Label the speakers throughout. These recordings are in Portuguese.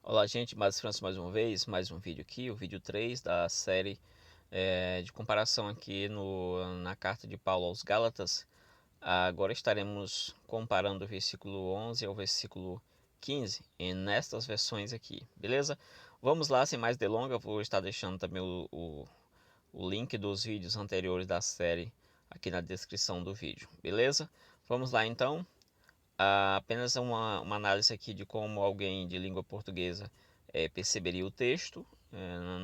Speaker 1: Olá gente, Márcio França mais uma vez, mais um vídeo aqui, o vídeo 3 da série de comparação aqui na carta de Paulo aos Gálatas. Agora estaremos comparando o versículo 11 ao versículo 15 nestas versões aqui, beleza? Vamos lá, sem mais delongas, vou estar deixando também o link dos vídeos anteriores da série aqui na descrição do vídeo, beleza? Vamos lá então. Apenas uma análise aqui de como alguém de língua portuguesa perceberia o texto,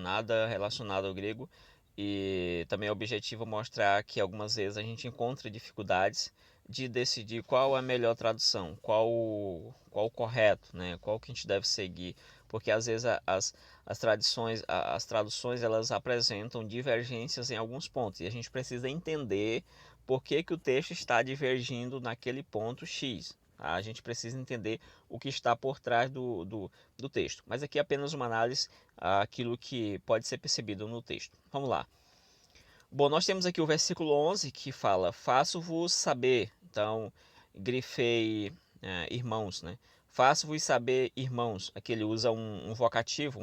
Speaker 1: nada relacionado ao grego, e também é objetivo mostrar que algumas vezes a gente encontra dificuldades de decidir qual é a melhor tradução, qual o correto, né? Qual que a gente deve seguir, porque às vezes as traduções elas apresentam divergências em alguns pontos e a gente precisa entender por que o texto está divergindo naquele ponto X. A gente precisa entender o que está por trás do texto. Mas aqui é apenas uma análise aquilo que pode ser percebido no texto. Vamos lá. Bom, nós temos aqui o versículo 11 que fala: faço-vos saber. Então, grifei irmãos, né? Faço-vos saber, irmãos. Aqui ele usa um vocativo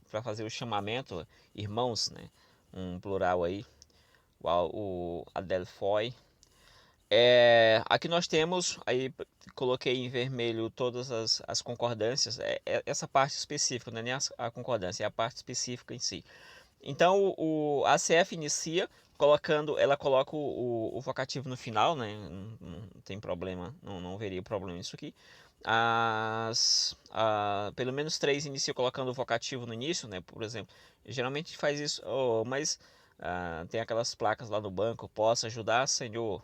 Speaker 1: para fazer o chamamento, irmãos, né? Um plural aí. O adelphoi. Aqui nós temos, aí coloquei em vermelho todas as concordâncias, essa parte específica, não é nem a concordância, é a parte específica em si. Então a ACF inicia ela coloca o vocativo no final, né? Não tem problema, não veria problema nisso aqui. Pelo menos três iniciam colocando o vocativo no início, né? Por exemplo, geralmente faz isso, mas tem aquelas placas lá no banco: posso ajudar, senhor?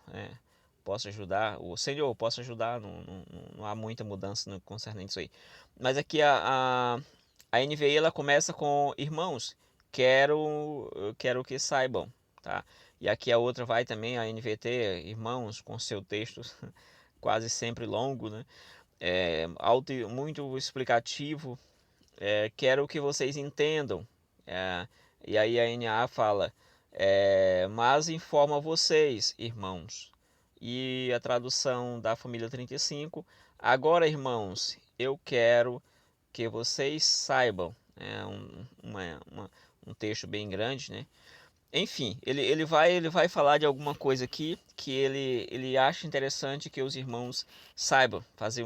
Speaker 1: Posso ajudar? O senhor, posso ajudar? Não há muita mudança no concernente isso aí. Mas aqui a NVI ela começa com irmãos, quero que saibam, tá? E aqui a outra vai também, a NVT, irmãos, com seu texto quase sempre longo, né? Muito explicativo. Quero que vocês entendam. E aí a NA fala: mas informa vocês, irmãos. E a tradução da família 35: agora, irmãos, eu quero que vocês saibam. É um texto bem grande, né? Enfim, ele vai falar de alguma coisa aqui que ele acha interessante que os irmãos saibam, fazer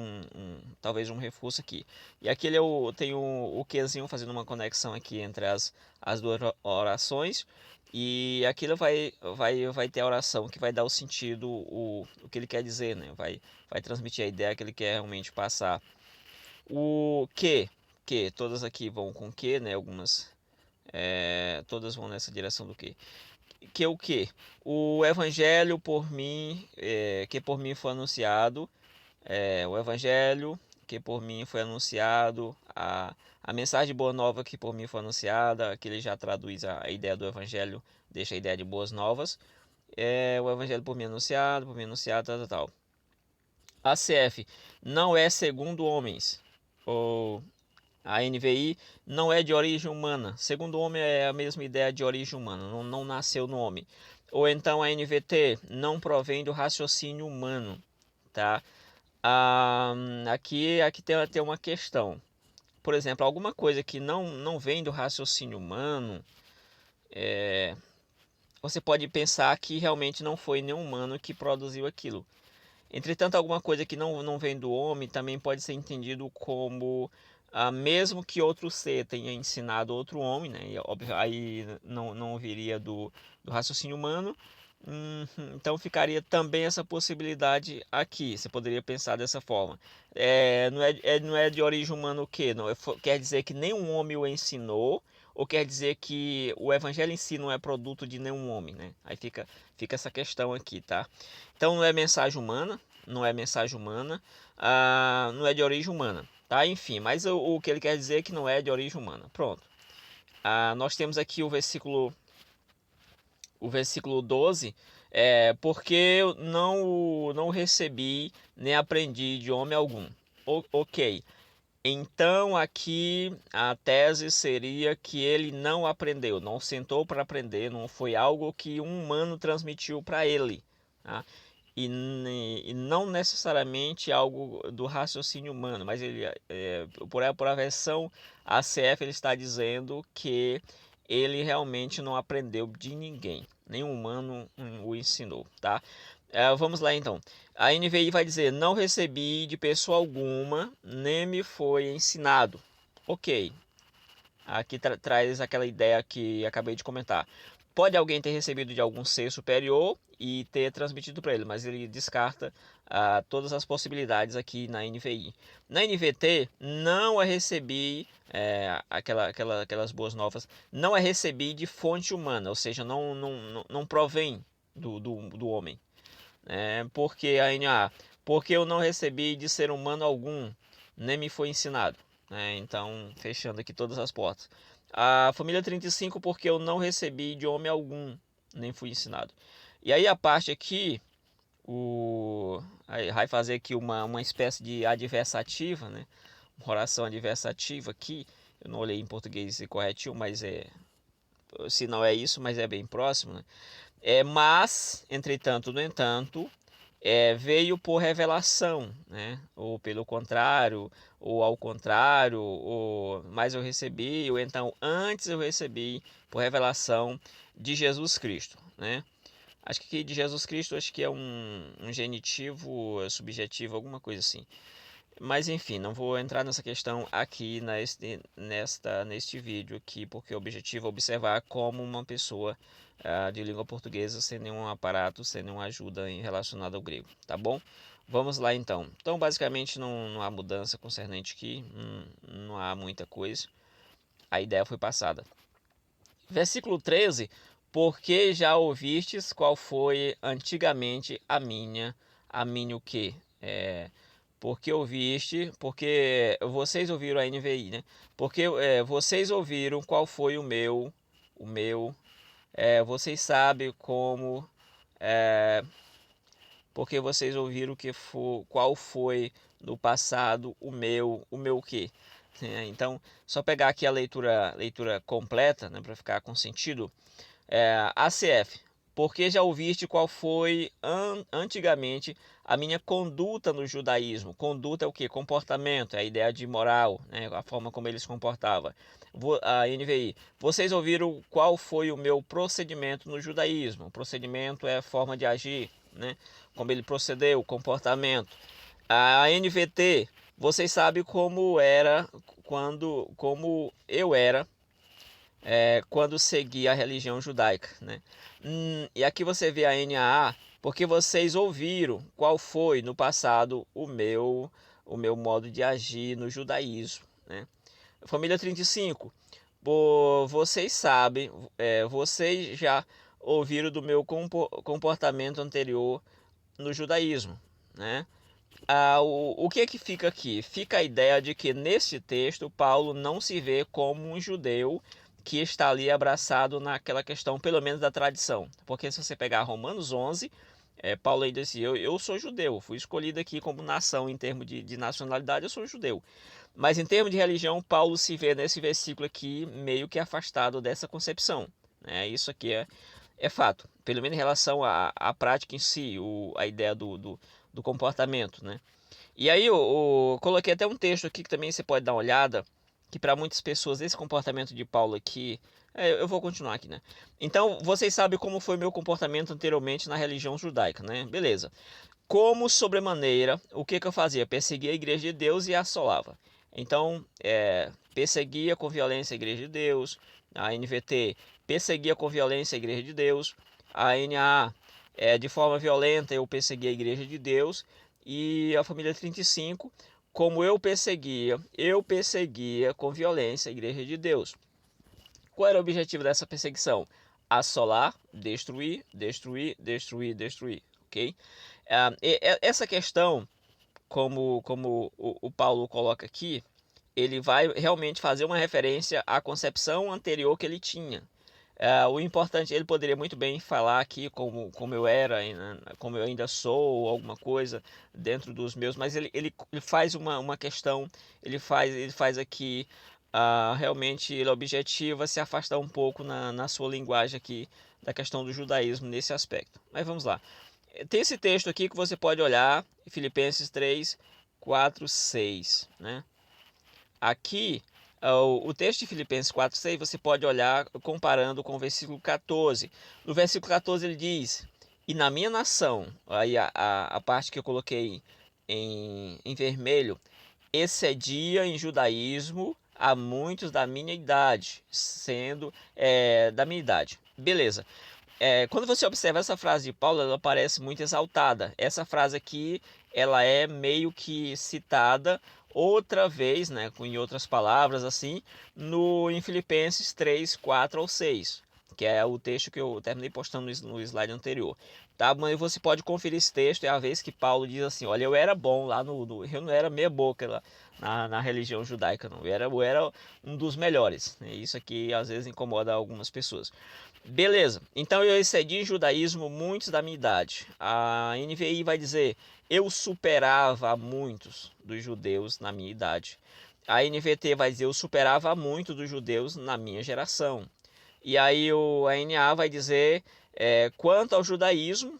Speaker 1: talvez um reforço aqui. E aqui tem o quezinho fazendo uma conexão aqui entre as duas orações. E aqui ele vai ter a oração que vai dar o sentido, o que ele quer dizer, né? Vai transmitir a ideia que ele quer realmente passar. O que, todas aqui vão com que, né? Algumas todas vão nessa direção do que o que? O evangelho por mim, que por mim foi anunciado, o evangelho que por mim foi anunciado, a mensagem de boa nova que por mim foi anunciada, que ele já traduz a ideia do evangelho, deixa a ideia de boas novas, o evangelho por mim anunciado, tal, tal, tal. ACF não é segundo homens, ou a NVI não é de origem humana. Segundo o homem é a mesma ideia de origem humana, não nasceu no homem. Ou então a NVT não provém do raciocínio humano, tá? Aqui tem uma questão. Por exemplo, alguma coisa que não vem do raciocínio humano, você pode pensar que realmente não foi nenhum humano que produziu aquilo. Entretanto, alguma coisa que não vem do homem também pode ser entendido como mesmo que outro ser tenha ensinado outro homem, né? E, óbvio, aí não viria do raciocínio humano. Então ficaria também essa possibilidade aqui. Você poderia pensar dessa forma. Não é de origem humana o quê? Não, quer dizer que nenhum homem o ensinou, ou quer dizer que o evangelho em si não é produto de nenhum homem, né? Aí fica essa questão aqui, tá? Então não é mensagem humana, não é mensagem humana, não é de origem humana, tá? Enfim, mas o que ele quer dizer é que não é de origem humana. Pronto. Nós temos aqui o versículo 12, porque eu não recebi nem aprendi de homem algum. Ok. Então aqui a tese seria que ele não aprendeu, não sentou para aprender, não foi algo que um humano transmitiu para ele, tá? e não necessariamente algo do raciocínio humano, mas ele, por a versão ACF, ele está dizendo que ele realmente não aprendeu de ninguém, nenhum humano o ensinou, tá? Vamos lá então. A NVI vai dizer: não recebi de pessoa alguma, nem me foi ensinado. Ok. Aqui traz aquela ideia que acabei de comentar. Pode alguém ter recebido de algum ser superior e ter transmitido para ele, mas ele descarta todas as possibilidades aqui na NVI. Na NVT, não a recebi, aquelas boas novas, não a recebi de fonte humana, ou seja, não provém do homem. Porque a NA, porque eu não recebi de ser humano algum, nem me foi ensinado. Então, fechando aqui todas as portas. A família 35, porque eu não recebi de homem algum, nem fui ensinado. E aí a parte aqui, aí vai fazer aqui uma espécie de adversativa, né? Uma oração adversativa aqui. Eu não olhei em português corretinho, mas se não é isso, mas é bem próximo, né? Mas, entretanto, no entanto, veio por revelação, né? Ou pelo contrário, ou ao contrário, ou mas eu recebi, ou então antes eu recebi por revelação de Jesus Cristo, né? Acho que de Jesus Cristo acho que é um genitivo subjetivo, alguma coisa assim. Mas enfim, não vou entrar nessa questão aqui neste vídeo aqui, porque o objetivo é observar como uma pessoa de língua portuguesa sem nenhum aparato, sem nenhuma ajuda relacionada ao grego, tá bom? Vamos lá então. Então basicamente não há mudança concernente aqui, não há muita coisa. A ideia foi passada. Versículo 13: porque já ouvistes qual foi antigamente a minha o quê? Porque ouviste, porque vocês ouviram a NVI, né? Porque vocês ouviram qual foi o meu, vocês sabem como, porque vocês ouviram qual foi no passado o meu quê? Então, só pegar aqui a leitura completa, né, para ficar com sentido. ACF, porque já ouviste qual foi antigamente a minha conduta no judaísmo. Conduta é o que? Comportamento, é a ideia de moral, né? A forma como ele se comportava. A NVI, vocês ouviram qual foi o meu procedimento no judaísmo. O procedimento é a forma de agir, né? Como ele procedeu, comportamento. A NVT, vocês sabem como era como eu era quando seguia a religião judaica, né? E aqui você vê a NAA, porque vocês ouviram qual foi no passado o meu modo de agir no judaísmo, né? Família 35, vocês sabem, vocês já ouviram do meu comportamento anterior no judaísmo, né? O que é que fica aqui? Fica a ideia de que neste texto Paulo não se vê como um judeu que está ali abraçado naquela questão, pelo menos da tradição. Porque se você pegar Romanos 11, Paulo ainda disse, eu sou judeu, fui escolhido aqui como nação em termos de nacionalidade, eu sou judeu. Mas em termos de religião, Paulo se vê nesse versículo aqui meio que afastado dessa concepção. Isso aqui é fato, pelo menos em relação à prática em si, a ideia do comportamento, né? E aí eu coloquei até um texto aqui que também você pode dar uma olhada, que para muitas pessoas esse comportamento de Paulo aqui, eu vou continuar aqui, né? Então, vocês sabem como foi meu comportamento anteriormente na religião judaica, né? Beleza. Como sobremaneira, o que eu fazia? Perseguia a igreja de Deus e a assolava. Então, perseguia com violência a igreja de Deus, a NVT perseguia com violência a igreja de Deus, a NAA de forma violenta eu perseguia a igreja de Deus, e a família 35, como eu perseguia com violência a igreja de Deus. Qual era o objetivo dessa perseguição? Assolar, destruir, destruir, destruir, destruir, ok? Essa questão, como o Paulo coloca aqui, ele vai realmente fazer uma referência à concepção anterior que ele tinha. O importante, ele poderia muito bem falar aqui como eu era, como eu ainda sou, alguma coisa dentro dos meus, mas ele faz uma questão, ele faz aqui, realmente ele objetiva se afastar um pouco na sua linguagem aqui da questão do judaísmo nesse aspecto. Mas vamos lá. Tem esse texto aqui que você pode olhar, Filipenses 3, 4, 6, né? Aqui, o texto de Filipenses 4, 6, você pode olhar comparando com o versículo 14. No versículo 14 ele diz, e na minha nação, aí a parte que eu coloquei em vermelho, excedia em judaísmo a muitos da minha idade, sendo da minha idade. Beleza. Quando você observa essa frase de Paulo, ela parece muito exaltada. Essa frase aqui, ela é meio que citada outra vez, né, em outras palavras assim, em Filipenses 3, 4 ou 6, que é o texto que eu terminei postando no slide anterior. Tá, mas você pode conferir esse texto, é a vez que Paulo diz assim, olha, eu era bom lá eu não era meia boca lá na religião judaica, não, eu era um dos melhores. Isso aqui às vezes incomoda algumas pessoas. Beleza, então eu excedi em judaísmo muitos da minha idade. A NVI vai dizer, eu superava muitos dos judeus na minha idade. A NVT vai dizer, eu superava muito dos judeus na minha geração. E aí a NA vai dizer, quanto ao judaísmo,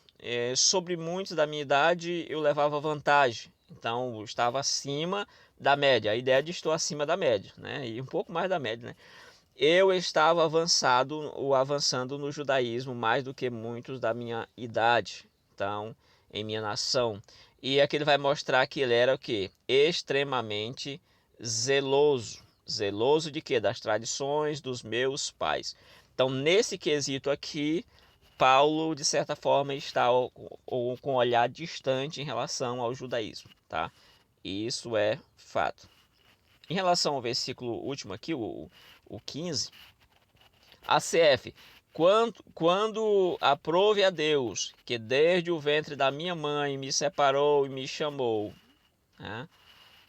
Speaker 1: sobre muitos da minha idade eu levava vantagem. Então eu estava acima da média. A ideia de estou acima da média, né? E um pouco mais da média, né? Eu estava avançando no judaísmo mais do que muitos da minha idade, então, em minha nação. E aqui ele vai mostrar que ele era o quê? Extremamente zeloso. Zeloso de quê? Das tradições dos meus pais. Então, nesse quesito aqui, Paulo, de certa forma, está com um olhar distante em relação ao judaísmo, tá? E isso é fato. Em relação ao versículo último aqui, o 15, ACF, quando aprove a Deus, que desde o ventre da minha mãe me separou e me chamou, né?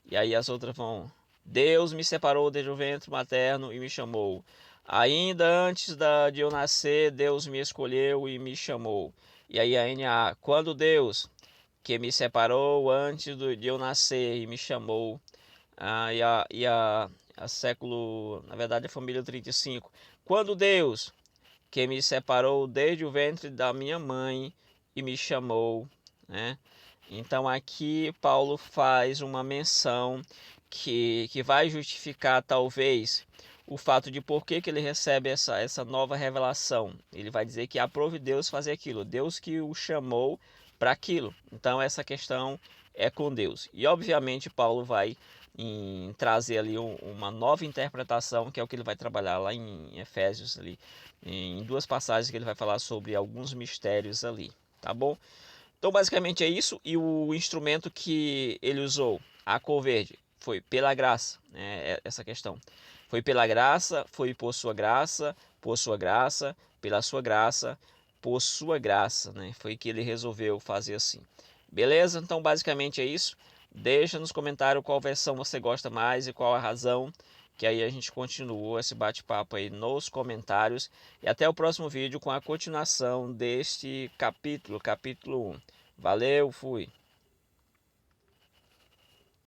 Speaker 1: E aí as outras vão, Deus me separou desde o ventre materno e me chamou. Ainda antes de eu nascer, Deus me escolheu e me chamou. E aí a NA, quando Deus, que me separou antes de eu nascer e me chamou, a século, na verdade, a família 35. Quando Deus, que me separou desde o ventre da minha mãe e me chamou, né? Então aqui Paulo faz uma menção que vai justificar talvez o fato de por que ele recebe essa nova revelação. Ele vai dizer que aprove Deus fazer aquilo, Deus que o chamou para aquilo. Então essa questão é com Deus. E obviamente Paulo vai trazer ali uma nova interpretação, que é o que ele vai trabalhar lá em Efésios ali, em duas passagens que ele vai falar sobre alguns mistérios ali, tá bom? Então basicamente é isso, e o instrumento que ele usou, a cor verde, foi pela graça, né? Essa questão. Foi pela graça, foi por sua graça, pela sua graça, por sua graça, né? Foi que ele resolveu fazer assim. Beleza? Então basicamente é isso. Deixa nos comentários qual versão você gosta mais e qual a razão, que aí a gente continua esse bate-papo aí nos comentários. E até o próximo vídeo com a continuação deste capítulo 1. Valeu, fui!